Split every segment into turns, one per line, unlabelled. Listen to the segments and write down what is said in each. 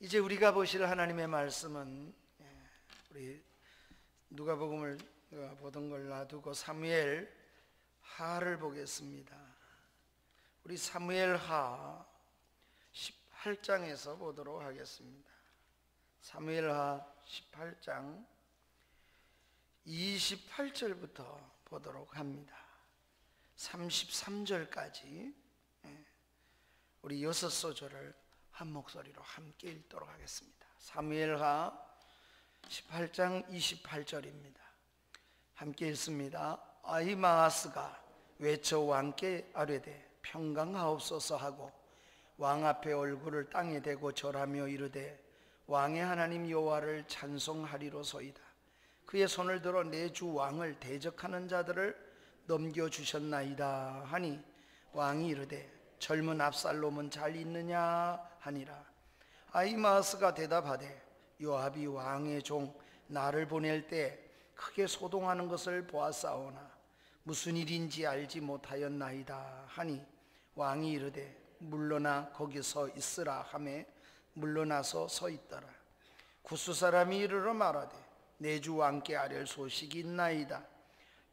이제 우리가 보실 하나님의 말씀은 우리 누가복음을 보던 걸 놔두고 사무엘 하를 보겠습니다. 우리 사무엘 하 18장에서 보도록 하겠습니다. 사무엘 하 18장 28절부터 보도록 합니다. 33절까지 우리 6소절을 한 목소리로 함께 읽도록 하겠습니다. 사무엘하 18장 28절입니다. 함께 읽습니다. 아히마아스가 외쳐 왕께 아뢰되 평강하옵소서 하고 왕 앞에 얼굴을 땅에 대고 절하며 이르되 왕의 하나님 여호와를 찬송하리로소이다. 그의 손을 들어 내 주 왕을 대적하는 자들을 넘겨주셨나이다 하니 왕이 이르되 젊은 압살롬은 잘 있느냐 하니라. 아히마아스가 대답하되 요압이 왕의 종 나를 보낼 때 크게 소동하는 것을 보았사오나 무슨 일인지 알지 못하였나이다 하니 왕이 이르되 물러나 거기 서 있으라 하매 물러나서 서 있더라. 구스 사람이 이르러 말하되 내 주 왕께 아뢰 소식이 있나이다.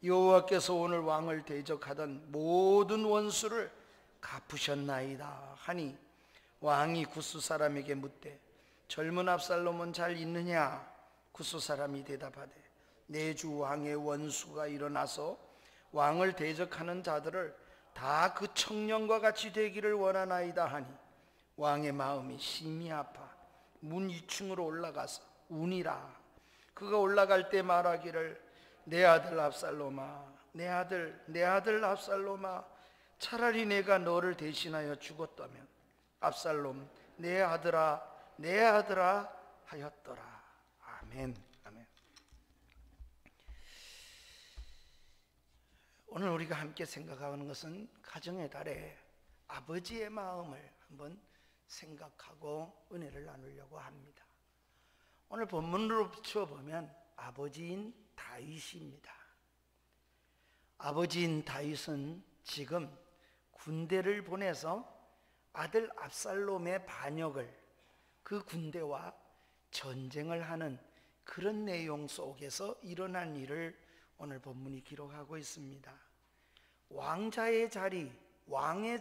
여호와께서 오늘 왕을 대적하던 모든 원수를 갚으셨나이다 하니 왕이 구스 사람에게 묻되 젊은 압살롬은 잘 있느냐? 구스 사람이 대답하되 내 주 왕의 원수가 일어나서 왕을 대적하는 자들을 다 그 청년과 같이 되기를 원하나이다 하니 왕의 마음이 심히 아파 문 2층으로 올라가서 우니라. 그가 올라갈 때 말하기를 내 아들 압살롬아, 내 아들 압살롬아, 차라리 내가 너를 대신하여 죽었다면 압살롬 내 아들아 하였더라. 아멘. 아멘. 오늘 우리가 함께 생각하는 것은 가정의 달에 아버지의 마음을 한번 생각하고 은혜를 나누려고 합니다. 오늘 본문으로 비춰보면 아버지인 다윗입니다. 아버지인 다윗은 지금 군대를 보내서 아들 압살롬의 반역을 그 군대와 전쟁을 하는 그런 내용 속에서 일어난 일을 오늘 본문이 기록하고 있습니다. 왕의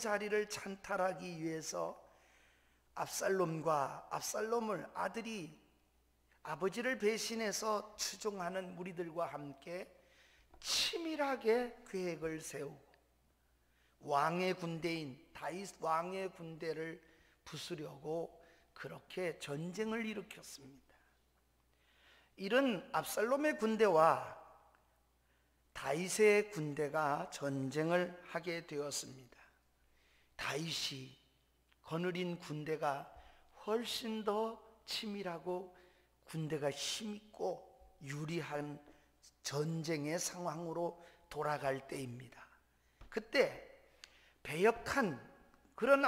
자리를 찬탈하기 위해서 압살롬을 아들이 아버지를 배신해서 추종하는 무리들과 함께 치밀하게 계획을 세우고 왕의 군대인 다윗 왕의 군대를 부수려고 그렇게 전쟁을 일으켰습니다. 이런 압살롬의 군대와 다윗의 군대가 전쟁을 하게 되었습니다. 다윗이 거느린 군대가 훨씬 더 치밀하고 군대가 힘있고 유리한 전쟁의 상황으로 돌아갈 때입니다. 그때 패역한 그런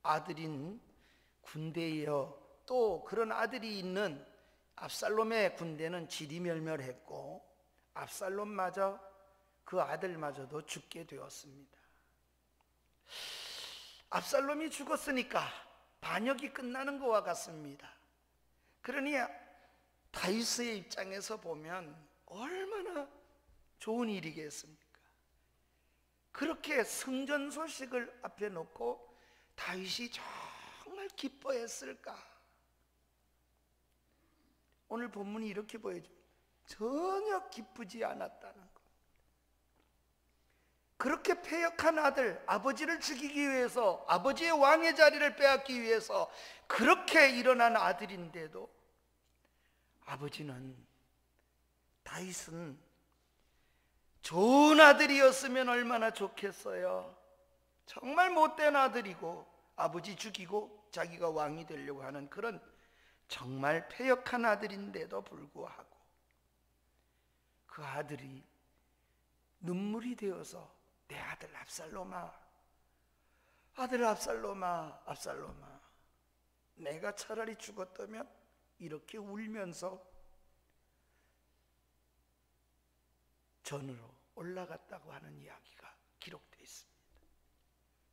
아들인 군대이어 또 그런 아들이 있는 압살롬의 군대는 지리멸멸했고 압살롬마저 그 아들마저도 죽게 되었습니다. 압살롬이 죽었으니까 반역이 끝나는 것과 같습니다. 그러니 다윗의 입장에서 보면 얼마나 좋은 일이겠습니까? 그렇게 승전 소식을 앞에 놓고 다윗이 정말 기뻐했을까? 오늘 본문이 이렇게 보여줍니다. 전혀 기쁘지 않았다는 것. 그렇게 패역한 아들, 아버지를 죽이기 위해서, 아버지의 왕의 자리를 빼앗기 위해서 그렇게 일어난 아들인데도 다윗은 좋은 아들이었으면 얼마나 좋겠어요. 정말 못된 아들이고 아버지 죽이고 자기가 왕이 되려고 하는 그런 정말 패역한 아들인데도 불구하고 그 아들이 눈물이 되어서 내 아들 압살롬아, 압살롬아, 내가 차라리 죽었다면 이렇게 울면서 전으로 올라갔다고 하는 이야기가 기록되어 있습니다.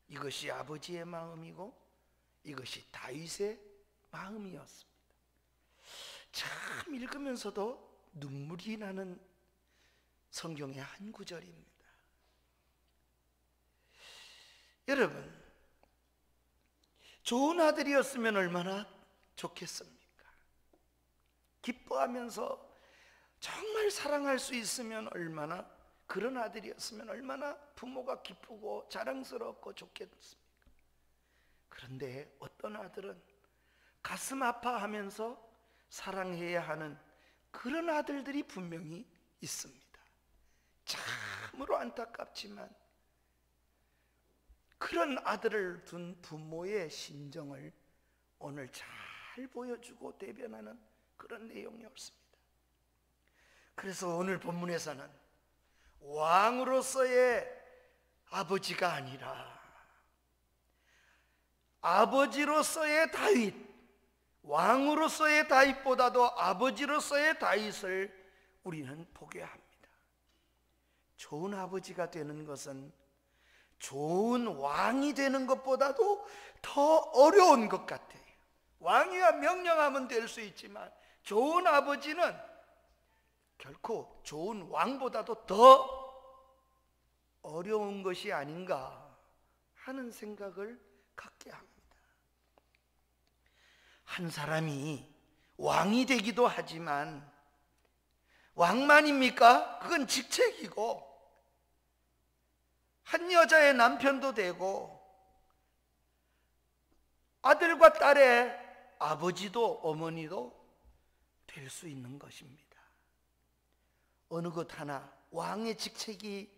이것이 아버지의 마음이고 이것이 다윗의 마음이었습니다. 참 읽으면서도 눈물이 나는 성경의 한 구절입니다. 여러분, 좋은 아들이었으면 얼마나 좋겠습니까? 기뻐하면서 정말 사랑할 수 있으면 얼마나, 그런 아들이었으면 얼마나 부모가 기쁘고 자랑스럽고 좋겠습니까? 그런데 어떤 아들은 가슴 아파하면서 사랑해야 하는 그런 아들들이 분명히 있습니다. 참으로 안타깝지만 그런 아들을 둔 부모의 심정을 오늘 잘 보여주고 대변하는 그런 내용이었습니다. 그래서 오늘 본문에서는 왕으로서의 아버지가 아니라 아버지로서의 다윗, 왕으로서의 다윗보다도 아버지로서의 다윗을 우리는 보게 합니다. 좋은 아버지가 되는 것은 좋은 왕이 되는 것보다도 더 어려운 것 같아요. 왕이야 명령하면 될 수 있지만 좋은 아버지는 결코 좋은 왕보다도 더 어려운 것이 아닌가 하는 생각을 갖게 합니다. 한 사람이 왕이 되기도 하지만 왕만입니까? 그건 직책이고, 한 여자의 남편도 되고 아들과 딸의 아버지도 어머니도 될 수 있는 것입니다. 어느 것 하나 왕의 직책이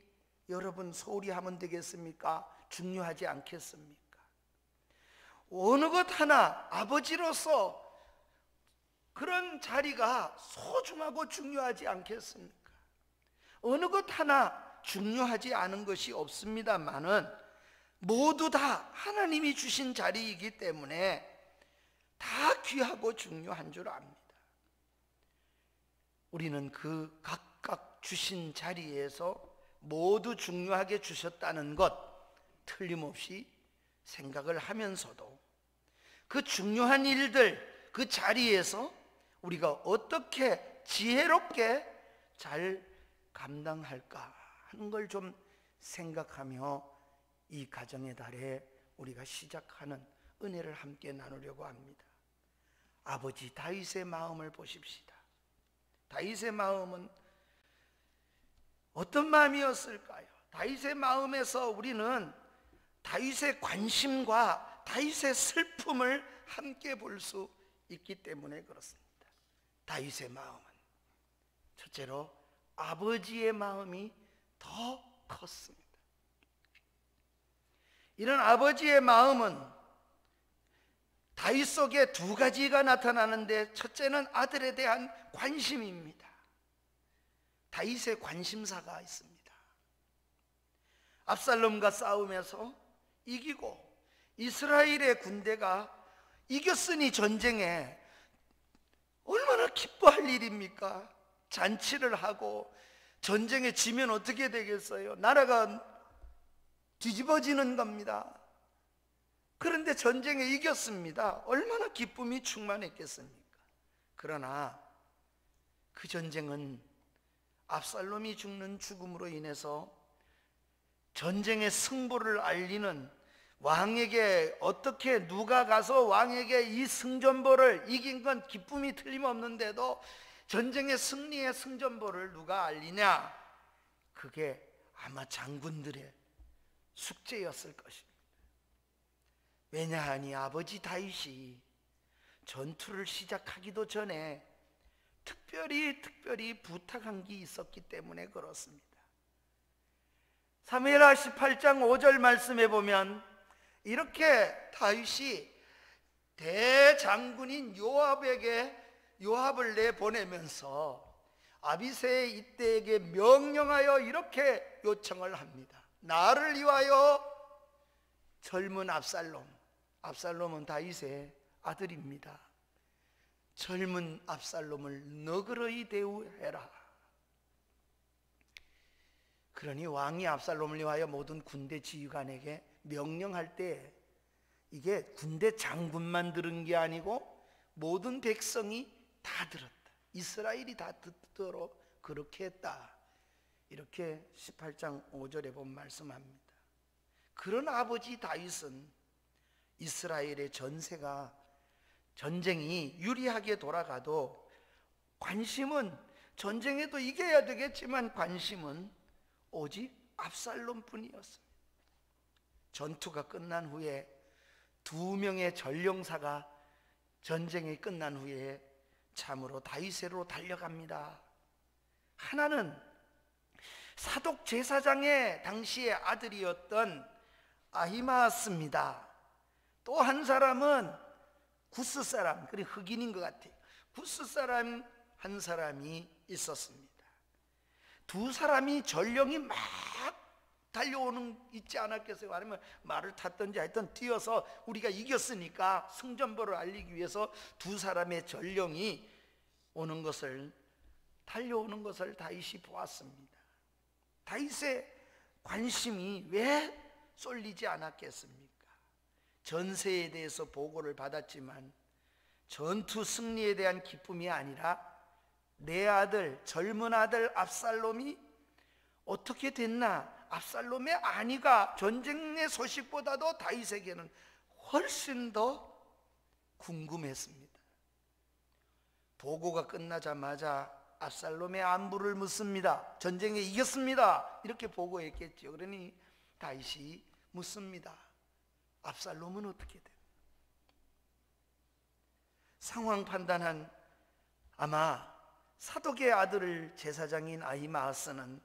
여러분 소홀히 하면 되겠습니까? 중요하지 않겠습니까? 어느 것 하나 아버지로서 그런 자리가 소중하고 중요하지 않겠습니까? 어느 것 하나 중요하지 않은 것이 없습니다만은 모두 다 하나님이 주신 자리이기 때문에 다 귀하고 중요한 줄 압니다. 우리는 그 각각 주신 자리에서 모두 중요하게 주셨다는 것 틀림없이 생각을 하면서도 그 중요한 일들, 그 자리에서 우리가 어떻게 지혜롭게 잘 감당할까 하는 걸 좀 생각하며 이 가정의 달에 우리가 시작하는 은혜를 함께 나누려고 합니다. 아버지 다윗의 마음을 보십시다. 다윗의 마음은 어떤 마음이었을까요? 다윗의 마음에서 우리는 다윗의 관심과 다윗의 슬픔을 함께 볼 수 있기 때문에 그렇습니다. 다윗의 마음은 첫째로 아버지의 마음이 더 컸습니다. 이런 아버지의 마음은 다윗 속에 두 가지가 나타나는데, 첫째는 아들에 대한 관심입니다. 다윗의 관심사가 있습니다. 압살롬과 싸움에서 이기고 이스라엘의 군대가 이겼으니 전쟁에 얼마나 기뻐할 일입니까? 잔치를 하고 전쟁에 지면 어떻게 되겠어요? 나라가 뒤집어지는 겁니다. 그런데 전쟁에 이겼습니다. 얼마나 기쁨이 충만했겠습니까? 그러나 그 전쟁은 압살롬이 죽음으로 인해서 전쟁의 승부를 알리는, 왕에게 어떻게 누가 가서 왕에게 이 승전보를 이긴 건 기쁨이 틀림없는데도 전쟁의 승리의 승전보를 누가 알리냐? 그게 아마 장군들의 숙제였을 것입니다. 왜냐하니 아버지 다윗이 전투를 시작하기도 전에 특별히 부탁한 게 있었기 때문에 그렇습니다. 사무엘하 18장 5절 말씀에 보면 이렇게 다윗이 대장군인 요압을 내보내면서 아비새 이때에게 명령하여 이렇게 요청을 합니다. 나를 위하여 젊은 압살롬은 다윗의 아들입니다. 젊은 압살롬을 너그러이 대우해라. 그러니 왕이 압살롬을 위하여 모든 군대 지휘관에게 명령할 때 이게 군대 장군만 들은 게 아니고 모든 백성이 다 들었다. 이스라엘이 다 듣도록 그렇게 했다. 이렇게 18장 5절에 보면 말씀합니다. 그런 아버지 다윗은 이스라엘의 전쟁이 유리하게 돌아가도 관심은, 전쟁에도 이겨야 되겠지만 관심은 오직 압살롬 뿐이었습니다. 전투가 끝난 후에 2명의 전령사가 전쟁이 끝난 후에 참으로 다윗에로 달려갑니다. 하나는 사독 제사장의 당시의 아들이었던 아히마아스입니다. 또 한 사람은 구스 사람, 그래 흑인인 것 같아요. 구스 사람 한 사람이 있었습니다. 두 사람이 전령이 막 달려오는 있지 않았겠어요? 아니면 말을 탔든지 하여튼 뛰어서 우리가 이겼으니까 승전보를 알리기 위해서 두 사람의 전령이 달려오는 것을 다윗이 보았습니다. 다윗의 관심이 왜 쏠리지 않았겠습니까? 전세에 대해서 보고를 받았지만 전투 승리에 대한 기쁨이 아니라 내 아들, 젊은 아들 압살롬이 어떻게 됐나, 압살롬의 안위가 전쟁의 소식보다도 다윗에게는 훨씬 더 궁금했습니다. 보고가 끝나자마자 압살롬의 안부를 묻습니다. 전쟁에 이겼습니다, 이렇게 보고했겠죠. 그러니 다윗이 묻습니다. 압살롬은 어떻게 돼? 상황 판단한 아마 사독의 아들 제사장인 아히마아스는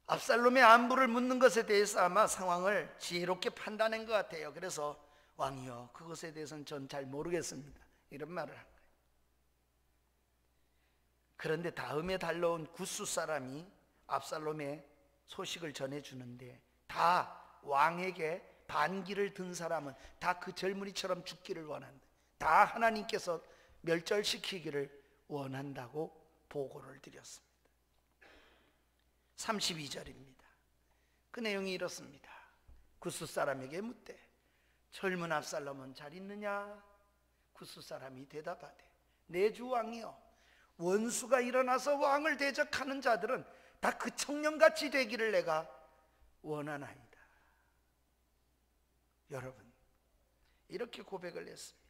압살롬의 안부를 묻는 것에 대해서 아마 상황을 지혜롭게 판단한 것 같아요. 그래서 왕이여, 그것에 대해서는 전 잘 모르겠습니다, 이런 말을 한 거예요. 그런데 다음에 달려온 구스 사람이 압살롬의 소식을 전해주는데, 다 왕에게 반기를 든 사람은 다 그 젊은이처럼 죽기를 원한다, 다 하나님께서 멸절시키기를 원한다고 보고를 드렸습니다. 32절입니다. 그 내용이 이렇습니다. 구스 사람에게 묻되 젊은 압살롬은 잘 있느냐? 구스 사람이 대답하되 내 주 왕이여, 원수가 일어나서 왕을 대적하는 자들은 다 그 청년같이 되기를 내가 원하나이다. 여러분, 이렇게 고백을 했습니다.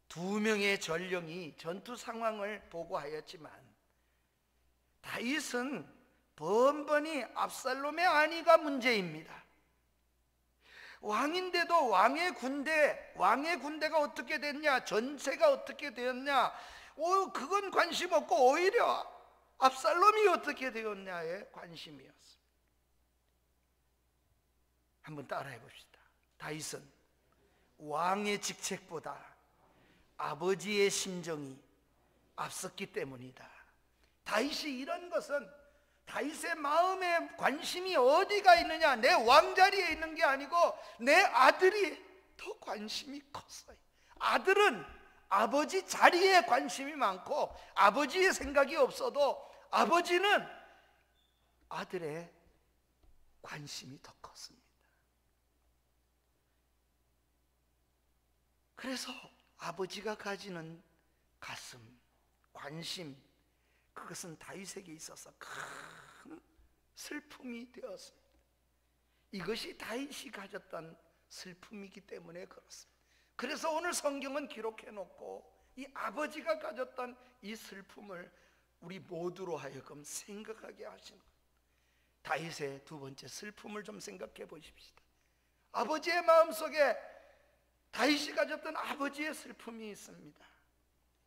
2명의 전령이 전투 상황을 보고하였지만 다윗은 번번이 압살롬의 안위가 문제입니다. 왕인데도 왕의 군대가 어떻게 됐냐, 전세가 어떻게 되었냐, 그건 관심 없고 오히려 압살롬이 어떻게 되었냐에 관심이었습니다. 한번 따라해 봅시다. 다윗은 왕의 직책보다 아버지의 심정이 앞섰기 때문이다. 다윗이 이런 것은 다윗의 마음에 관심이 어디가 있느냐, 내 왕자리에 있는 게 아니고 내 아들이 더 관심이 컸어요. 아들은 아버지 자리에 관심이 많고 아버지의 생각이 없어도 아버지는 아들의 관심이 더 컸습니다. 그래서 아버지가 가지는 가슴, 관심, 그것은 다윗에게 있어서 큰 슬픔이 되었습니다. 이것이 다윗이 가졌던 슬픔이기 때문에 그렇습니다. 그래서 오늘 성경은 기록해 놓고 이 아버지가 가졌던 이 슬픔을 우리 모두로 하여금 생각하게 하시는 거예요. 다윗의 두 번째 슬픔을 좀 생각해 보십시다. 아버지의 마음속에 다윗이 가졌던 아버지의 슬픔이 있습니다.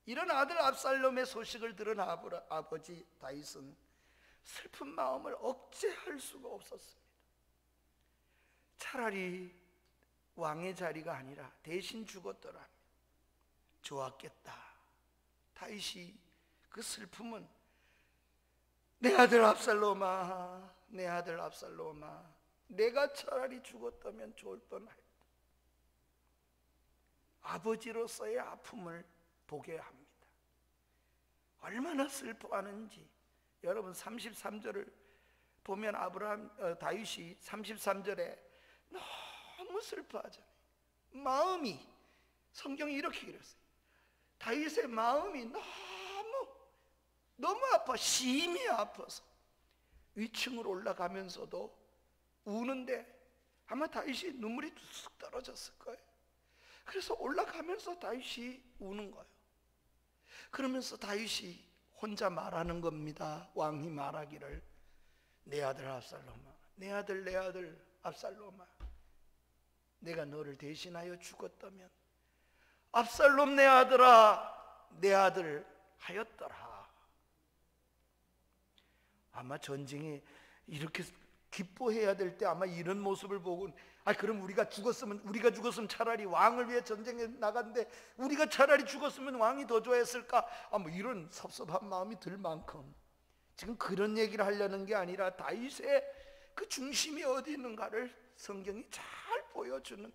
이런 아들 압살롬의 소식을 들은 아버지 다윗은 슬픈 마음을 억제할 수가 없었습니다. 차라리 왕의 자리가 아니라 대신 죽었더라면 좋았겠다. 다윗이 그 슬픔은 내 아들 압살롬아, 내 아들 압살롬아, 내가 차라리 죽었다면 좋을 뻔하였다. 아버지로서의 아픔을 보게 합니다. 얼마나 슬퍼하는지 여러분 33절을 보면 다윗이 33절에 너무 슬퍼하잖아요. 마음이, 성경이 이렇게 그랬어요. 다윗의 마음이 너무 아파, 심히 아파서 위층으로 올라가면서도 우는데 아마 다윗이 눈물이 뚝 떨어졌을 거예요. 그래서 올라가면서 다윗이 우는 거예요. 그러면서 다윗이 혼자 말하는 겁니다. 왕이 말하기를, 내 아들 압살롬아, 내 아들 압살롬아, 내가 너를 대신하여 죽었다면 압살롬 내 아들아, 내 아들 하였더라. 아마 전쟁에 이렇게 기뻐해야 될 때 아마 이런 모습을 보고, 그럼 우리가 죽었으면 차라리 왕을 위해 전쟁에 나갔는데 우리가 차라리 죽었으면 왕이 더 좋아했을까, 뭐 이런 섭섭한 마음이 들 만큼 지금 그런 얘기를 하려는 게 아니라 다윗의 그 중심이 어디 있는가를 성경이 잘 보여주는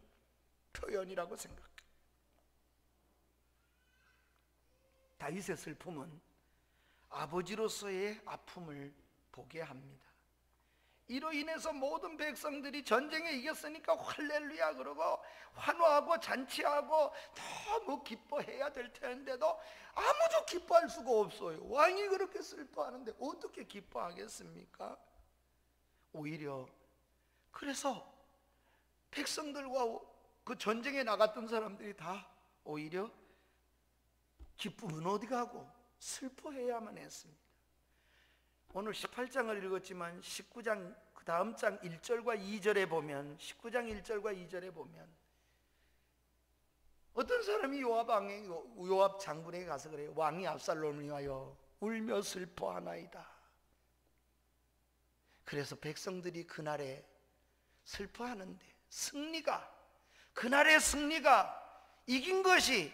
표현이라고 생각해요. 다윗의 슬픔은 아버지로서의 아픔을 보게 합니다. 이로 인해서 모든 백성들이 전쟁에 이겼으니까 할렐루야 그러고 환호하고 잔치하고 너무 기뻐해야 될 텐데도 아무도 기뻐할 수가 없어요. 왕이 그렇게 슬퍼하는데 어떻게 기뻐하겠습니까? 오히려 그래서 백성들과 그 전쟁에 나갔던 사람들이 다 오히려 기쁨은 어디 가고 슬퍼해야만 했습니다. 오늘 18장을 읽었지만 19장 그 다음 장 1절과 2절에 보면, 19장 1절과 2절에 보면 어떤 사람이 요압 장군에게 가서 그래요. 왕이 압살롬을 위하여 울며 슬퍼하나이다. 그래서 백성들이 그날에 슬퍼하는데 그날의 승리가 이긴 것이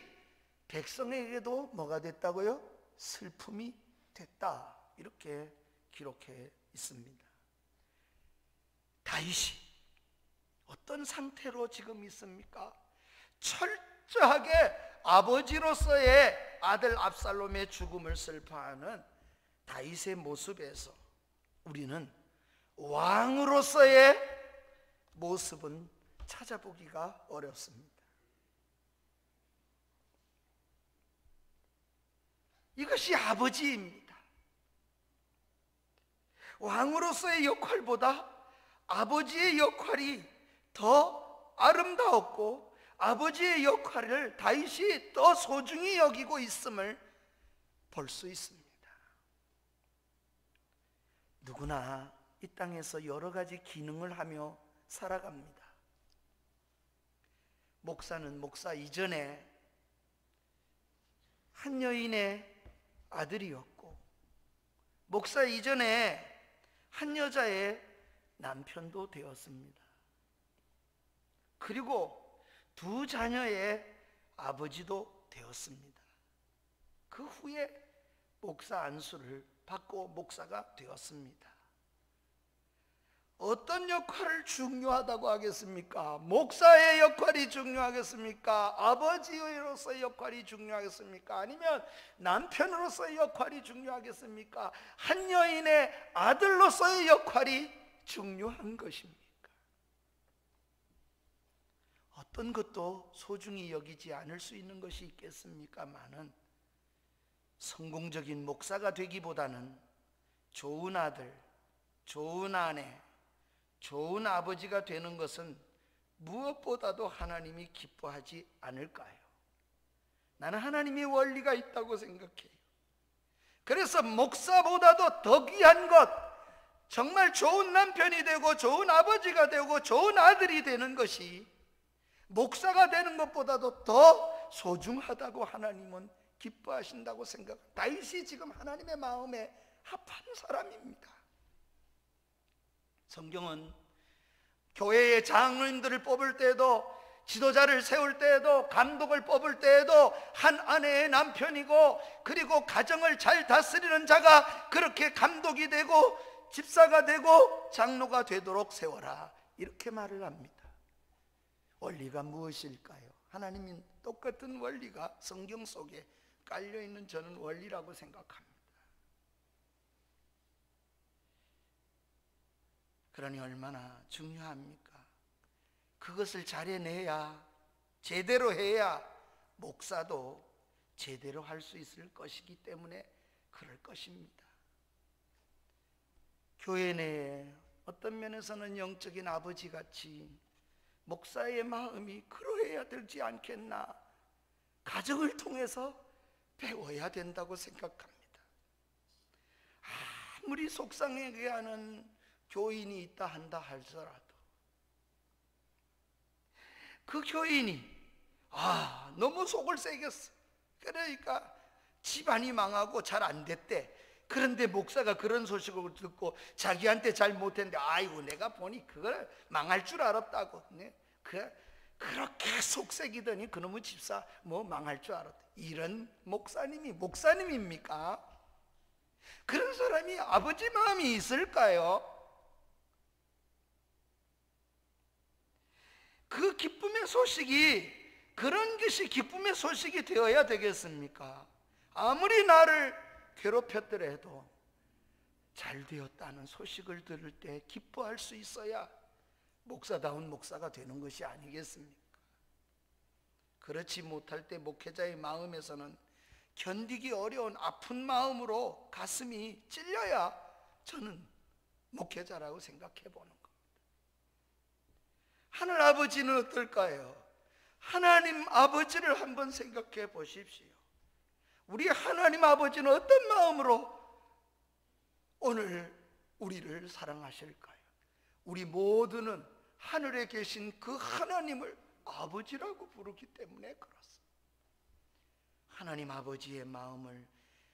백성에게도 뭐가 됐다고요? 슬픔이 됐다. 이렇게 기록해 있습니다. 다윗이 어떤 상태로 지금 있습니까? 철저하게 아버지로서의 아들 압살롬의 죽음을 슬퍼하는 다윗의 모습에서 우리는 왕으로서의 모습은 찾아보기가 어렵습니다. 이것이 아버지입니다. 왕으로서의 역할보다 아버지의 역할이 더 아름다웠고 아버지의 역할을 다윗이 더 소중히 여기고 있음을 볼 수 있습니다. 누구나 이 땅에서 여러 가지 기능을 하며 살아갑니다. 목사는 목사 이전에 한 여인의 아들이었고, 목사 이전에 한 여자의 남편도 되었습니다. 그리고 두 자녀의 아버지도 되었습니다. 그 후에 목사 안수를 받고 목사가 되었습니다. 어떤 역할을 중요하다고 하겠습니까? 목사의 역할이 중요하겠습니까? 아버지로서의 역할이 중요하겠습니까? 아니면 남편으로서의 역할이 중요하겠습니까? 한 여인의 아들로서의 역할이 중요한 것입니까? 어떤 것도 소중히 여기지 않을 수 있는 것이 있겠습니까마는 성공적인 목사가 되기보다는 좋은 아들, 좋은 아내, 좋은 아버지가 되는 것은 무엇보다도 하나님이 기뻐하지 않을까요? 나는 하나님의 원리가 있다고 생각해요. 그래서 목사보다도 더 귀한 것, 정말 좋은 남편이 되고 좋은 아버지가 되고 좋은 아들이 되는 것이 목사가 되는 것보다도 더 소중하다고 하나님은 기뻐하신다고 생각합니다. 다윗이 지금 하나님의 마음에 합한 사람입니다. 성경은 교회의 장로님들을 뽑을 때에도, 지도자를 세울 때에도, 감독을 뽑을 때에도 한 아내의 남편이고, 그리고 가정을 잘 다스리는 자가 그렇게 감독이 되고 집사가 되고 장로가 되도록 세워라, 이렇게 말을 합니다. 원리가 무엇일까요? 하나님은 똑같은 원리가 성경 속에 깔려있는 저는 원리라고 생각합니다. 그러니 얼마나 중요합니까? 그것을 잘 해내야 제대로 해야 목사도 제대로 할 수 있을 것이기 때문에 그럴 것입니다. 교회 내에 어떤 면에서는 영적인 아버지같이 목사의 마음이 그러해야 되지 않겠나, 가정을 통해서 배워야 된다고 생각합니다. 아무리 속상하게 하는 교인이 있다 한다 할지라도 그 교인이 너무 속을 새겼어. 그러니까 집안이 망하고 잘 안 됐대. 그런데 목사가 그런 소식을 듣고 자기한테 잘 못했는데, 아이고 내가 보니 그걸 망할 줄 알았다고. 그렇게 속색이더니 그놈의 집사 뭐 망할 줄 알았다. 이런 목사님이 목사님입니까? 그런 사람이 아버지 마음이 있을까요? 그 기쁨의 소식이 그런 것이 기쁨의 소식이 되어야 되겠습니까? 아무리 나를 괴롭혔더라도 잘 되었다는 소식을 들을 때 기뻐할 수 있어야 목사다운 목사가 되는 것이 아니겠습니까? 그렇지 못할 때 목회자의 마음에서는 견디기 어려운 아픈 마음으로 가슴이 찔려야 저는 목회자라고 생각해 보는 겁니다. 하늘 아버지는 어떨까요? 하나님 아버지를 한번 생각해 보십시오. 우리 하나님 아버지는 어떤 마음으로 오늘 우리를 사랑하실까요? 우리 모두는 하늘에 계신 그 하나님을 아버지라고 부르기 때문에 그렇습니다. 하나님 아버지의 마음을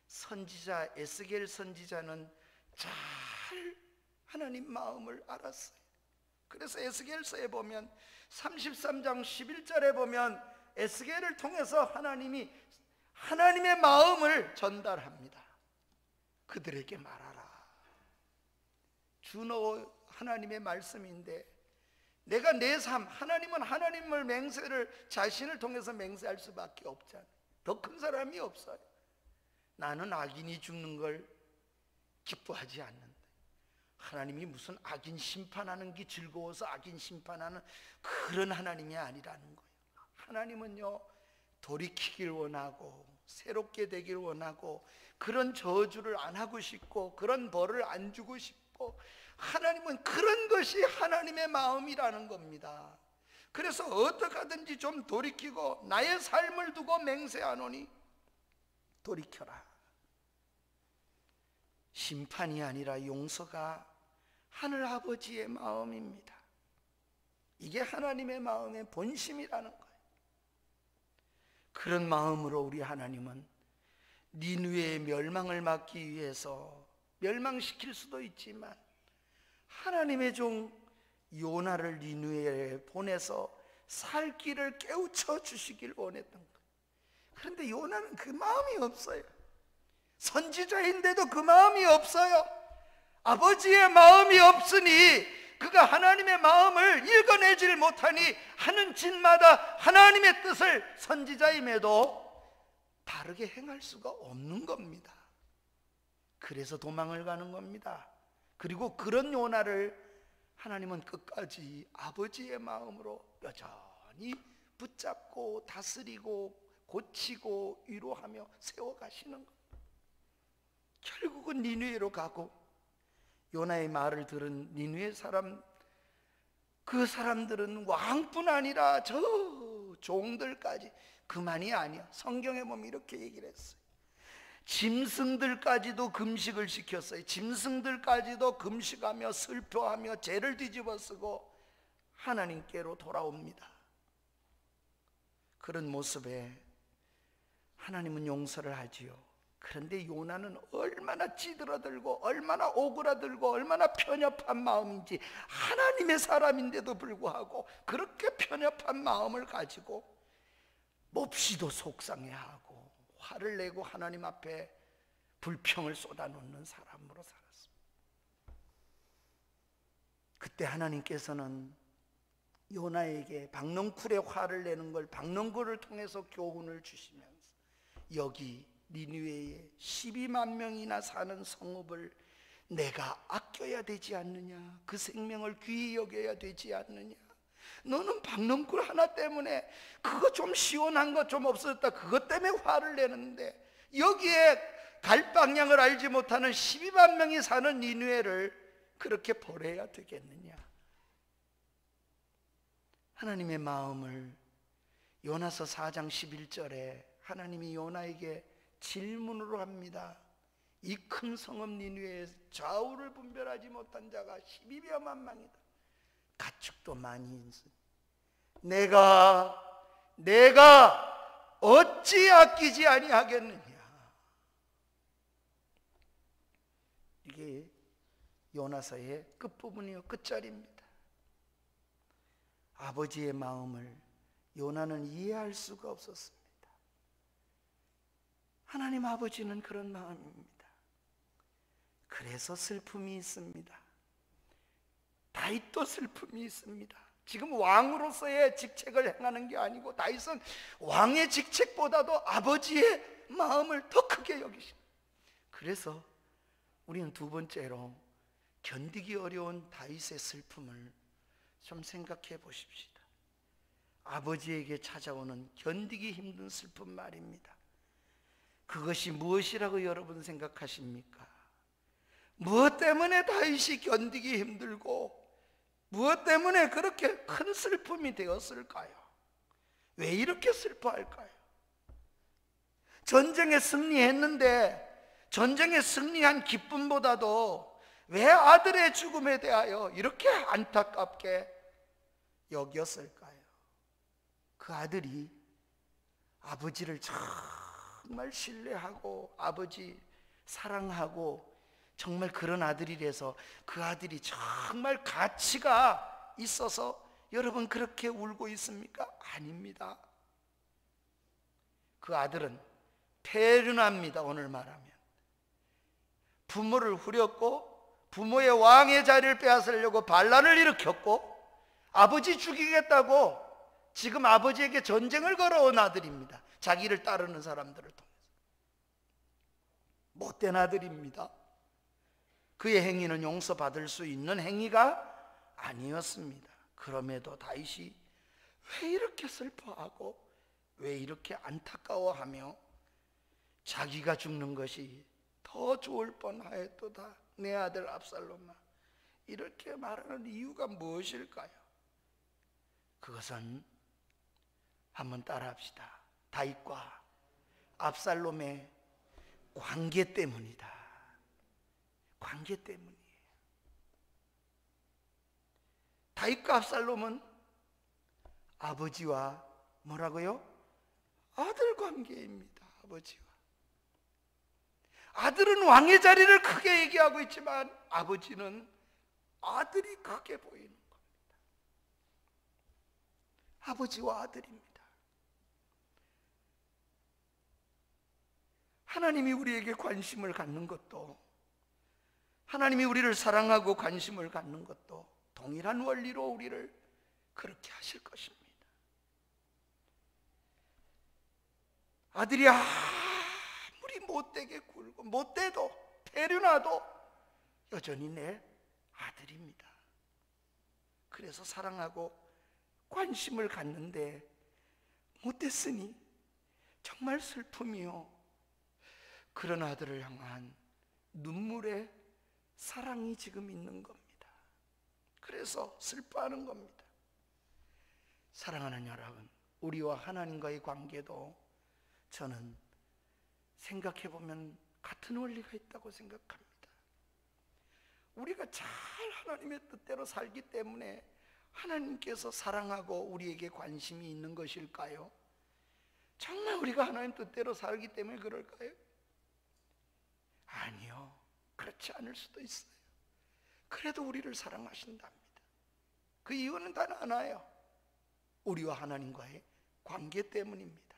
선지자 에스겔 선지자는 잘 하나님 마음을 알았어요. 그래서 에스겔서에 보면 33장 11절에 보면 에스겔을 통해서 하나님이 하나님의 마음을 전달합니다. 그들에게 말하라. 주노 하나님의 말씀인데, 내가 내 삶, 하나님은 하나님을 맹세를 자신을 통해서 맹세할 수밖에 없잖아요. 더 큰 사람이 없어요. 나는 악인이 죽는 걸 기뻐하지 않는다. 하나님이 무슨 악인 심판하는 게 즐거워서 악인 심판하는 그런 하나님이 아니라는 거예요. 하나님은요, 돌이키길 원하고 새롭게 되길 원하고 그런 저주를 안 하고 싶고 그런 벌을 안 주고 싶고, 하나님은 그런 것이 하나님의 마음이라는 겁니다. 그래서 어떻게 하든지 좀 돌이키고 나의 삶을 두고 맹세하노니 돌이켜라. 심판이 아니라 용서가 하늘 아버지의 마음입니다. 이게 하나님의 마음의 본심이라는 거예요. 그런 마음으로 우리 하나님은 니느웨의 멸망을 막기 위해서 멸망시킬 수도 있지만 하나님의 종 요나를 니느웨에 보내서 살 길을 깨우쳐 주시길 원했던 거예요. 그런데 요나는 그 마음이 없어요. 선지자인데도 그 마음이 없어요. 아버지의 마음이 없으니 그가 하나님의 마음을 읽어내질 못하니 하는 짓마다 하나님의 뜻을 선지자임에도 바르게 행할 수가 없는 겁니다. 그래서 도망을 가는 겁니다. 그리고 그런 요나를 하나님은 끝까지 아버지의 마음으로 여전히 붙잡고 다스리고 고치고 위로하며 세워가시는 겁니다. 결국은 니느웨로 가고 요나의 말을 들은 니느웨 사람, 그 사람들은 왕뿐 아니라 저 종들까지, 그만이 아니야. 성경에 보면 이렇게 얘기를 했어요. 짐승들까지도 금식을 시켰어요. 짐승들까지도 금식하며 슬퍼하며 죄를 뒤집어 쓰고 하나님께로 돌아옵니다. 그런 모습에 하나님은 용서를 하지요. 그런데 요나는 얼마나 찌들어들고 얼마나 오그라들고 얼마나 편협한 마음인지, 하나님의 사람인데도 불구하고 그렇게 편협한 마음을 가지고 몹시도 속상해하고 화를 내고 하나님 앞에 불평을 쏟아놓는 사람으로 살았습니다. 그때 하나님께서는 요나에게 박넝쿨에 화를 내는 걸 박넝쿨을 통해서 교훈을 주시면서, 여기 니느웨에 12만 명이나 사는 성읍을 내가 아껴야 되지 않느냐, 그 생명을 귀히 여겨야 되지 않느냐, 너는 박넝쿨 하나 때문에 그거 좀 시원한 거 좀 없어졌다 그것 때문에 화를 내는데 여기에 갈 방향을 알지 못하는 12만 명이 사는 니느웨를 그렇게 버려야 되겠느냐? 하나님의 마음을 요나서 4장 11절에 하나님이 요나에게 질문으로 합니다. 이 큰 성읍 니느웨에 좌우를 분별하지 못한 자가 12만 명이다. 가축도 많이 있으니 내가 어찌 아끼지 아니하겠느냐. 이게 요나서의 끝부분이요, 끝자리입니다. 아버지의 마음을 요나는 이해할 수가 없었습니다. 하나님 아버지는 그런 마음입니다. 그래서 슬픔이 있습니다. 다윗도 슬픔이 있습니다. 지금 왕으로서의 직책을 행하는 게 아니고 다윗은 왕의 직책보다도 아버지의 마음을 더 크게 여기십니다. 그래서 우리는 두 번째로 견디기 어려운 다윗의 슬픔을 좀 생각해 보십시다. 아버지에게 찾아오는 견디기 힘든 슬픔 말입니다. 그것이 무엇이라고 여러분 생각하십니까? 무엇 때문에 다윗이 견디기 힘들고 무엇 때문에 그렇게 큰 슬픔이 되었을까요? 왜 이렇게 슬퍼할까요? 전쟁에 승리했는데 전쟁에 승리한 기쁨보다도 왜 아들의 죽음에 대하여 이렇게 안타깝게 여겼을까요? 그 아들이 아버지를 정말 신뢰하고 아버지 사랑하고 정말 그런 아들이라서 그 아들이 정말 가치가 있어서 여러분 그렇게 울고 있습니까? 아닙니다. 그 아들은 페르나입니다. 오늘 말하면 부모를 후렸고 부모의 왕의 자리를 빼앗으려고 반란을 일으켰고 아버지 죽이겠다고 지금 아버지에게 전쟁을 걸어온 아들입니다. 자기를 따르는 사람들을 통해서 못된 아들입니다. 그의 행위는 용서받을 수 있는 행위가 아니었습니다. 그럼에도 다윗이 왜 이렇게 슬퍼하고 왜 이렇게 안타까워하며 자기가 죽는 것이 더 좋을 뻔하였도다 내 아들 압살롬아 이렇게 말하는 이유가 무엇일까요? 그것은 한번 따라합시다. 다윗과 압살롬의 관계 때문이다. 관계 때문이에요. 다윗과 압살롬은 아버지와 뭐라고요? 아들 관계입니다. 아버지와 아들은 왕의 자리를 크게 얘기하고 있지만 아버지는 아들이 크게 보이는 겁니다. 아버지와 아들입니다. 하나님이 우리에게 관심을 갖는 것도 하나님이 우리를 사랑하고 관심을 갖는 것도 동일한 원리로 우리를 그렇게 하실 것입니다. 아들이 아무리 못되게 굴고 못돼도 페르나도 여전히 내 아들입니다. 그래서 사랑하고 관심을 갖는데 못됐으니 정말 슬픔이요 그런 아들을 향한 눈물의 사랑이 지금 있는 겁니다. 그래서 슬퍼하는 겁니다. 사랑하는 여러분, 우리와 하나님과의 관계도 저는 생각해보면 같은 원리가 있다고 생각합니다. 우리가 잘 하나님의 뜻대로 살기 때문에 하나님께서 사랑하고 우리에게 관심이 있는 것일까요? 정말 우리가 하나님 뜻대로 살기 때문에 그럴까요? 아니요, 그렇지 않을 수도 있어요. 그래도 우리를 사랑하신답니다. 그 이유는 단 하나예요. 우리와 하나님과의 관계 때문입니다.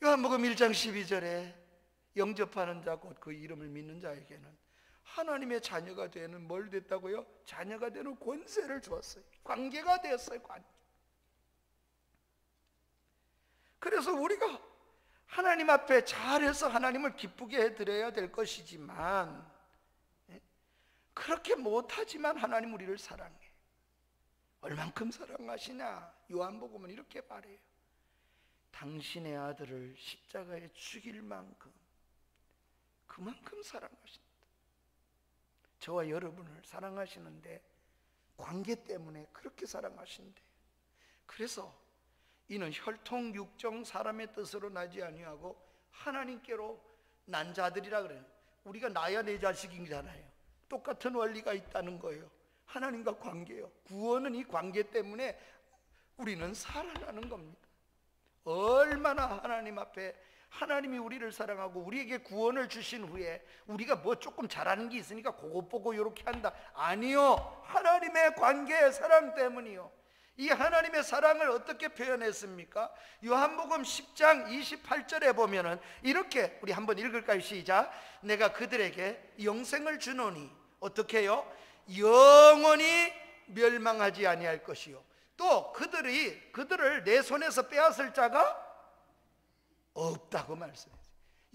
요한복음 1장 12절에 영접하는 자 곧 그 이름을 믿는 자에게는 하나님의 자녀가 되는 뭘 됐다고요? 자녀가 되는 권세를 주었어요. 관계가 되었어요. 관계. 그래서 우리가 하나님 앞에 잘해서 하나님을 기쁘게 해드려야 될 것이지만 그렇게 못하지만 하나님 우리를 사랑해. 얼만큼 사랑하시냐? 요한복음은 이렇게 말해요. 당신의 아들을 십자가에 죽일 만큼, 그만큼 사랑하신다. 저와 여러분을 사랑하시는데 관계 때문에 그렇게 사랑하신대. 그래서 이는 혈통 육정 사람의 뜻으로 나지 아니하고 하나님께로 난 자들이라 그래요. 우리가 나야 내 자식이잖아요. 똑같은 원리가 있다는 거예요. 하나님과 관계요. 구원은 이 관계 때문에 우리는 살아나는 겁니다. 얼마나 하나님 앞에 하나님이 우리를 사랑하고 우리에게 구원을 주신 후에 우리가 뭐 조금 잘하는 게 있으니까 그것 보고 이렇게 한다. 아니요. 하나님의 관계의 사랑 때문이요. 이 하나님의 사랑을 어떻게 표현했습니까? 요한복음 10장 28절에 보면은 이렇게, 우리 한번 읽을까요? 시작. 내가 그들에게 영생을 주노니 어떻게 해요? 영원히 멸망하지 아니할 것이요, 또 그들을 내 손에서 빼앗을 자가 없다고 말씀했어요.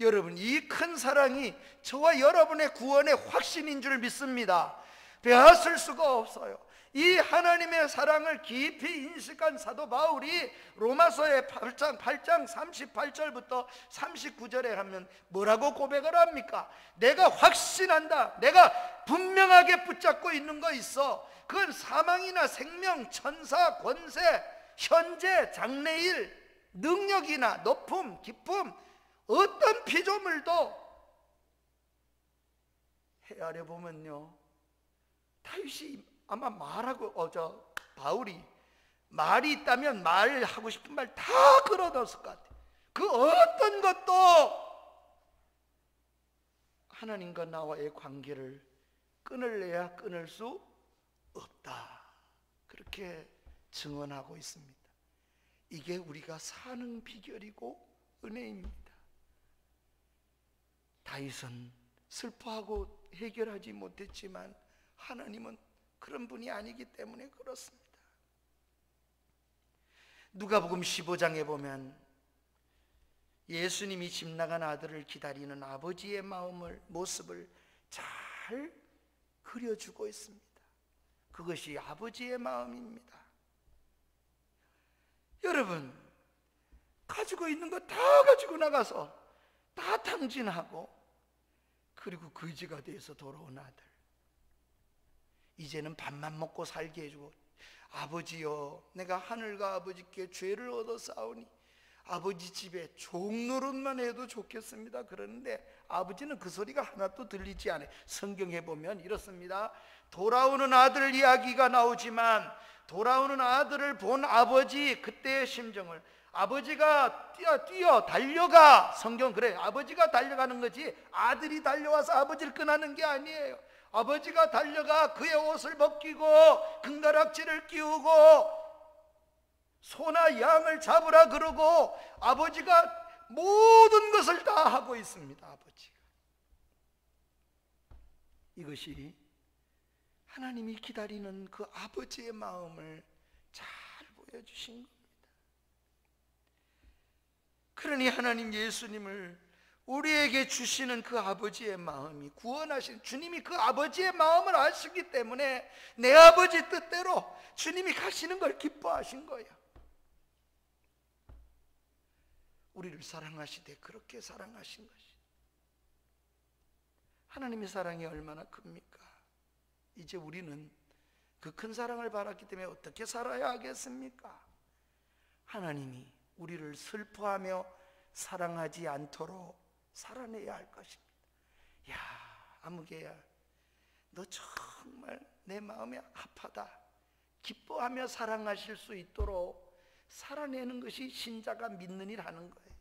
여러분, 이 큰 사랑이 저와 여러분의 구원의 확신인 줄 믿습니다. 빼앗을 수가 없어요. 이 하나님의 사랑을 깊이 인식한 사도 바울이 로마서의 8장 38절부터 39절에 하면 뭐라고 고백을 합니까? 내가 확신한다. 내가 분명하게 붙잡고 있는 거 있어. 그건 사망이나 생명, 천사, 권세, 현재, 장래일, 능력이나 높음, 기쁨, 어떤 피조물도 헤아려 보면요, 다윗이 아마 바울이 말이 있다면 말하고 싶은 말 다 걸어뒀을 것 같아요. 그 어떤 것도 하나님과 나와의 관계를 끊을래야 끊을 수 없다, 그렇게 증언하고 있습니다. 이게 우리가 사는 비결이고 은혜입니다. 다윗은 슬퍼하고 해결하지 못했지만 하나님은 그런 분이 아니기 때문에 그렇습니다. 누가복음 15장에 보면 예수님이 집 나간 아들을 기다리는 아버지의 모습을 잘 그려주고 있습니다. 그것이 아버지의 마음입니다. 여러분, 가지고 있는 거 다 가지고 나가서 다 탕진하고 그리고 거지가 돼서 돌아온 아들, 이제는 밥만 먹고 살게 해주고, 아버지여, 내가 하늘과 아버지께 죄를 얻어 싸우니 아버지 집에 종노릇만 해도 좋겠습니다. 그러는데 아버지는 그 소리가 하나도 들리지 않아요. 성경에 보면 이렇습니다. 돌아오는 아들 이야기가 나오지만 돌아오는 아들을 본 아버지 그때의 심정을, 아버지가 뛰어 달려가, 성경 그래, 아버지가 달려가는 거지 아들이 달려와서 아버지를 끄나는 게 아니에요. 아버지가 달려가 그의 옷을 벗기고 금가락지를 끼우고 소나 양을 잡으라 그러고 아버지가 모든 것을 다 하고 있습니다. 아버지가. 이것이 하나님이 기다리는 그 아버지의 마음을 잘 보여주신 겁니다. 그러니 하나님 예수님을 우리에게 주시는 그 아버지의 마음이, 구원하신 주님이 그 아버지의 마음을 아시기 때문에 내 아버지 뜻대로 주님이 가시는 걸 기뻐하신 거예요. 우리를 사랑하시되 그렇게 사랑하신 것이, 하나님의 사랑이 얼마나 큽니까? 이제 우리는 그 큰 사랑을 받았기 때문에 어떻게 살아야 하겠습니까? 하나님이 우리를 슬퍼하며 사랑하지 않도록 살아내야 할 것입니다. 야, 아무개야, 너 정말 내 마음이 아파다. 기뻐하며 사랑하실 수 있도록 살아내는 것이 신자가 믿는 일 하는 거예요.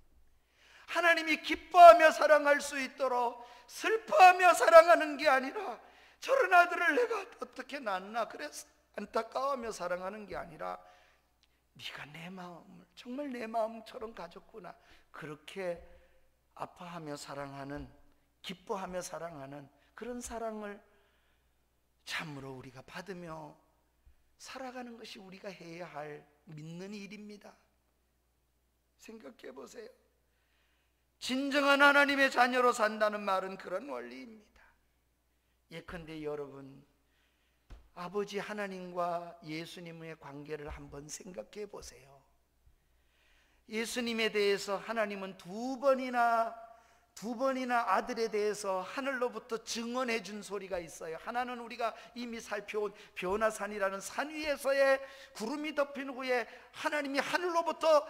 하나님이 기뻐하며 사랑할 수 있도록 슬퍼하며 사랑하는 게 아니라, 저런 아들을 내가 어떻게 낳나 그래서 안타까워하며 사랑하는 게 아니라, 네가 내 마음을 정말 내 마음처럼 가졌구나, 그렇게 아파하며 사랑하는, 기뻐하며 사랑하는 그런 사랑을 참으로 우리가 받으며 살아가는 것이 우리가 해야 할 믿는 일입니다. 생각해 보세요. 진정한 하나님의 자녀로 산다는 말은 그런 원리입니다. 예컨대 여러분, 아버지 하나님과 예수님의 관계를 한번 생각해 보세요. 예수님에 대해서 하나님은 두 번이나 아들에 대해서 하늘로부터 증언해 준 소리가 있어요. 하나는 우리가 이미 살펴온 변화산이라는 산 위에서의 구름이 덮인 후에 하나님이 하늘로부터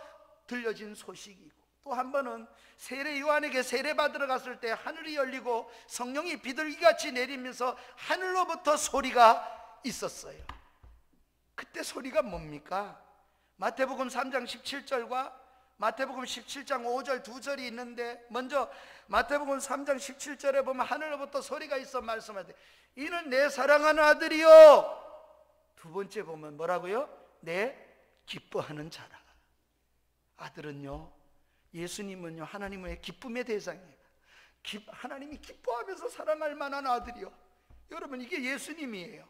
들려진 소식이고, 또 한 번은 세례 요한에게 세례 받으러 갔을 때 하늘이 열리고 성령이 비둘기같이 내리면서 하늘로부터 소리가 있었어요. 그때 소리가 뭡니까? 마태복음 3장 17절과 마태복음 17장 5절 두 절이 있는데, 먼저 마태복음 3장 17절에 보면 하늘로부터 소리가 있어 말씀하되 이는 내 사랑하는 아들이요. 두 번째 보면 뭐라고요? 내 기뻐하는 자라. 아들은요, 예수님은요, 하나님의 기쁨의 대상이에요. 하나님이 기뻐하면서 사랑할 만한 아들이요. 여러분, 이게 예수님이에요.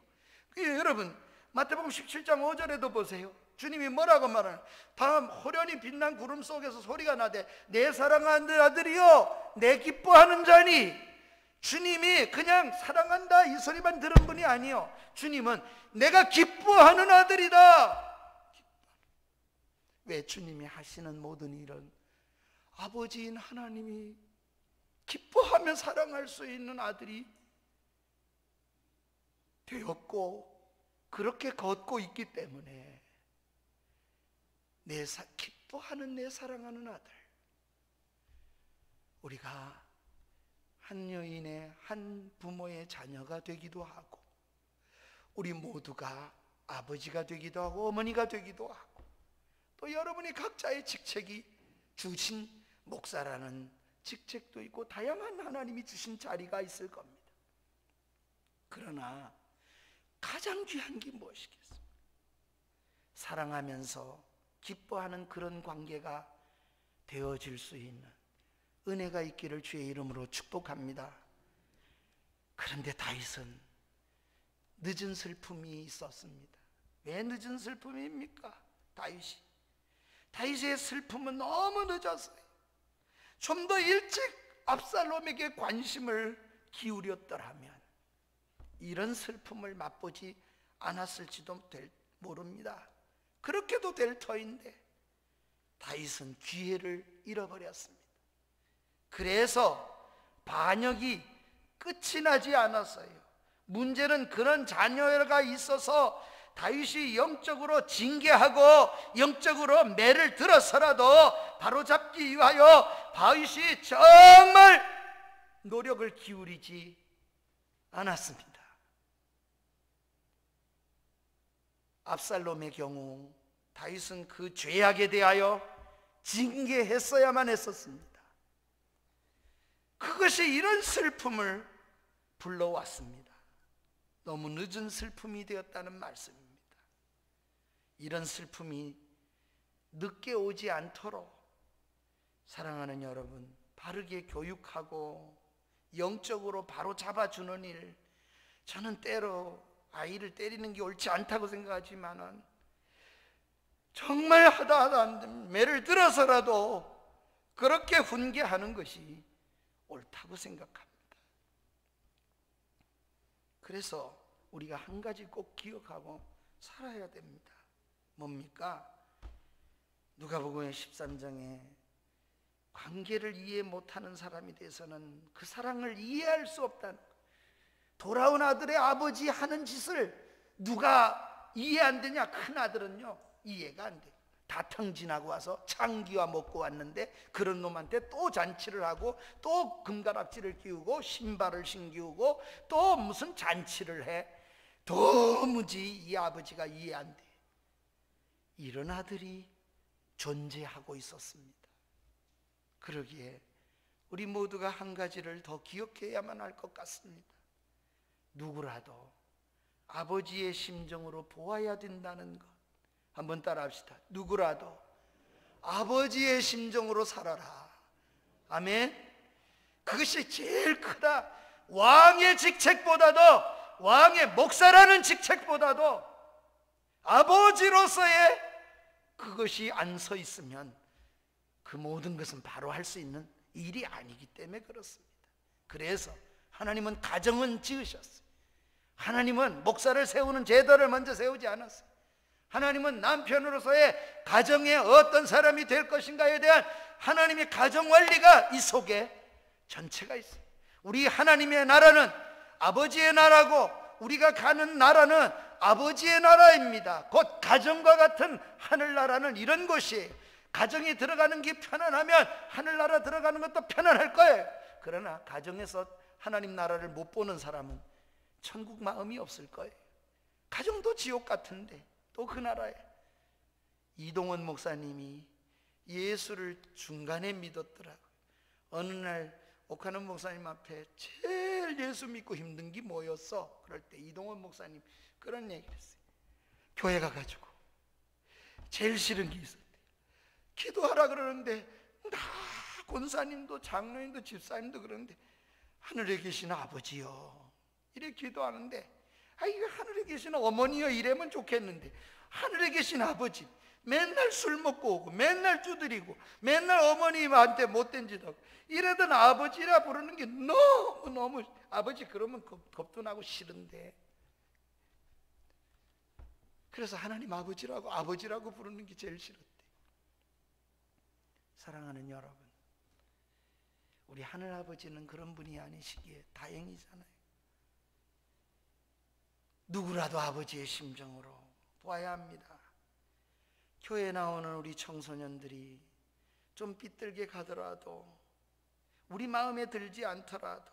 여러분, 마태복음 17장 5절에도 보세요. 주님이 뭐라고 말하는? 밤 호련히 빛난 구름 속에서 소리가 나되 내 사랑하는 아들이요 내 기뻐하는 자니. 주님이 그냥 사랑한다 이 소리만 들은 분이 아니요, 주님은 내가 기뻐하는 아들이다. 왜? 주님이 하시는 모든 일은 아버지인 하나님이 기뻐하며 사랑할 수 있는 아들이 되었고, 그렇게 걷고 있기 때문에 기뻐하는 내 사랑하는 아들. 우리가 한 여인의 한 부모의 자녀가 되기도 하고, 우리 모두가 아버지가 되기도 하고 어머니가 되기도 하고, 또 여러분이 각자의 직책이 주신 목사라는 직책도 있고 다양한 하나님이 주신 자리가 있을 겁니다. 그러나 가장 귀한 게 무엇이겠습니까? 사랑하면서 기뻐하는 그런 관계가 되어질 수 있는 은혜가 있기를 주의 이름으로 축복합니다. 그런데 다윗은 늦은 슬픔이 있었습니다. 왜 늦은 슬픔입니까? 다윗의 슬픔은 너무 늦었어요. 좀 더 일찍 압살롬에게 관심을 기울였더라면 이런 슬픔을 맛보지 않았을지도 모릅니다. 그렇게도 될 터인데 다윗은 기회를 잃어버렸습니다. 그래서 반역이 끝이 나지 않았어요. 문제는 그런 자녀가 있어서 다윗이 영적으로 징계하고 영적으로 매를 들어서라도 바로잡기 위하여 다윗이 정말 노력을 기울이지 않았습니다. 압살롬의 경우 다윗은 그 죄악에 대하여 징계했어야만 했었습니다. 그것이 이런 슬픔을 불러왔습니다. 너무 늦은 슬픔이 되었다는 말씀입니다. 이런 슬픔이 늦게 오지 않도록 사랑하는 여러분, 바르게 교육하고 영적으로 바로 잡아주는 일, 저는 때로 아이를 때리는 게 옳지 않다고 생각하지만은 정말 하다 안 되면 매를 들어서라도 그렇게 훈계하는 것이 옳다고 생각합니다. 그래서 우리가 한 가지 꼭 기억하고 살아야 됩니다. 뭡니까? 누가복음 13장에 관계를 이해 못하는 사람에 대해서는 그 사랑을 이해할 수 없다는, 돌아온 아들의 아버지 하는 짓을 누가 이해 안 되냐? 큰 아들은요 이해가 안 돼요. 다 탕진하고 와서 창기와 먹고 왔는데 그런 놈한테 또 잔치를 하고 또 금가락지를 끼우고 신발을 신기우고 또 무슨 잔치를 해. 도무지 이 아버지가 이해 안 돼. 이런 아들이 존재하고 있었습니다. 그러기에 우리 모두가 한 가지를 더 기억해야만 할 것 같습니다. 누구라도 아버지의 심정으로 보아야 된다는 것. 한번 따라 합시다. 누구라도 아버지의 심정으로 살아라. 아멘. 그것이 제일 크다. 왕의 직책보다도, 왕의 목사라는 직책보다도 아버지로서의 그것이 안 서 있으면 그 모든 것은 바로 할 수 있는 일이 아니기 때문에 그렇습니다. 그래서 하나님은 가정은 지으셨어요. 하나님은 목사를 세우는 제도를 먼저 세우지 않았어요. 하나님은 남편으로서의 가정의 어떤 사람이 될 것인가에 대한 하나님의 가정 원리가 이 속에 전체가 있어요. 우리 하나님의 나라는 아버지의 나라고, 우리가 가는 나라는 아버지의 나라입니다. 곧 가정과 같은 하늘나라는 이런 곳이에요. 가정이 들어가는 게 편안하면 하늘나라 들어가는 것도 편안할 거예요. 그러나 가정에서 하나님 나라를 못 보는 사람은 천국 마음이 없을 거예요. 가정도 지옥 같은데 또 그 나라에. 이동원 목사님이 예수를 중간에 믿었더라고요. 어느 날 옥하는 목사님 앞에 제일 예수 믿고 힘든 게 뭐였어? 그럴 때 이동원 목사님 그런 얘기를 했어요. 교회 가가지고 제일 싫은 게 있었대요. 기도하라 그러는데 나 권사님도 장로님도 집사님도 그러는데 하늘에 계신 아버지요 이래 기도하는데, 이거 하늘에 계신 어머니요 이래면 좋겠는데 하늘에 계신 아버지 맨날 술 먹고 오고 맨날 두드리고 맨날 어머님한테 못된 짓 하고 이러던 아버지라 부르는 게 너무 아버지 그러면 겁도 나고 싫은데, 그래서 하나님 아버지라고 부르는 게 제일 싫었대. 사랑하는 여러분, 우리 하늘아버지는 그런 분이 아니시기에 다행이잖아요. 누구라도 아버지의 심정으로 보아야 합니다. 교회에 나오는 우리 청소년들이 좀 삐뚤게 가더라도, 우리 마음에 들지 않더라도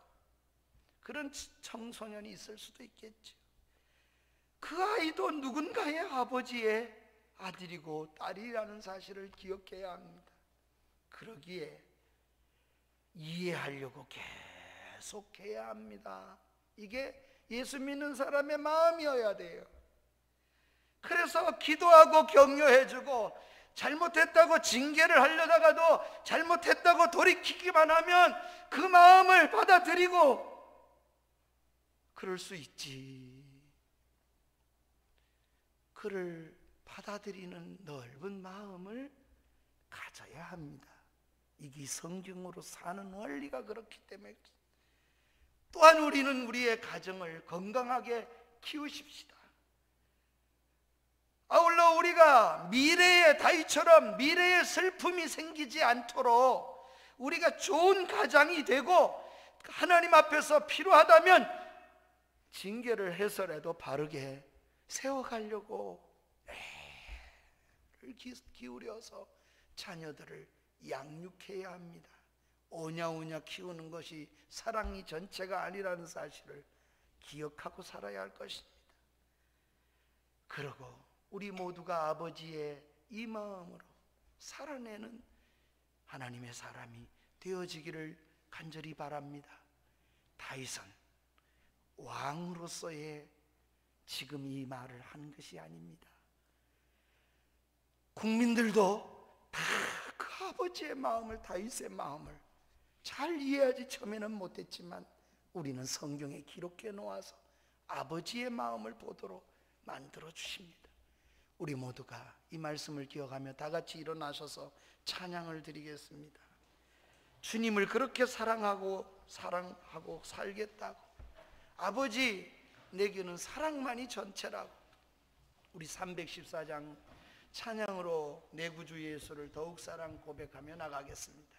그런 청소년이 있을 수도 있겠죠. 그 아이도 누군가의 아버지의 아들이고 딸이라는 사실을 기억해야 합니다. 그러기에 이해하려고 계속해야 합니다. 이게 예수 믿는 사람의 마음이어야 돼요. 그래서 기도하고 격려해주고, 잘못했다고 징계를 하려다가도 잘못했다고 돌이키기만 하면 그 마음을 받아들이고 그럴 수 있지. 그를 받아들이는 넓은 마음을 가져야 합니다. 이게 성경으로 사는 원리가 그렇기 때문에. 또한 우리는 우리의 가정을 건강하게 키우십시다. 아울러 우리가 미래의 다윗처럼 미래의 슬픔이 생기지 않도록 우리가 좋은 가장이 되고, 하나님 앞에서 필요하다면 징계를 해서라도 바르게 세워가려고 애를 기울여서 자녀들을 양육해야 합니다. 오냐오냐 키우는 것이 사랑이 전체가 아니라는 사실을 기억하고 살아야 할 것입니다. 그리고 우리 모두가 아버지의 이 마음으로 살아내는 하나님의 사람이 되어지기를 간절히 바랍니다. 다윗은 왕으로서의 지금 이 말을 한 것이 아닙니다. 국민들도 다 그 아버지의 마음을, 다윗의 마음을 잘 이해하지 처음에는 못했지만 우리는 성경에 기록해 놓아서 아버지의 마음을 보도록 만들어 주십니다. 우리 모두가 이 말씀을 기억하며 다 같이 일어나셔서 찬양을 드리겠습니다. 주님을 그렇게 사랑하고 살겠다고, 아버지 내게는 사랑만이 전체라고, 우리 314장 찬양으로 내 구주 예수를 더욱 사랑 고백하며 나가겠습니다.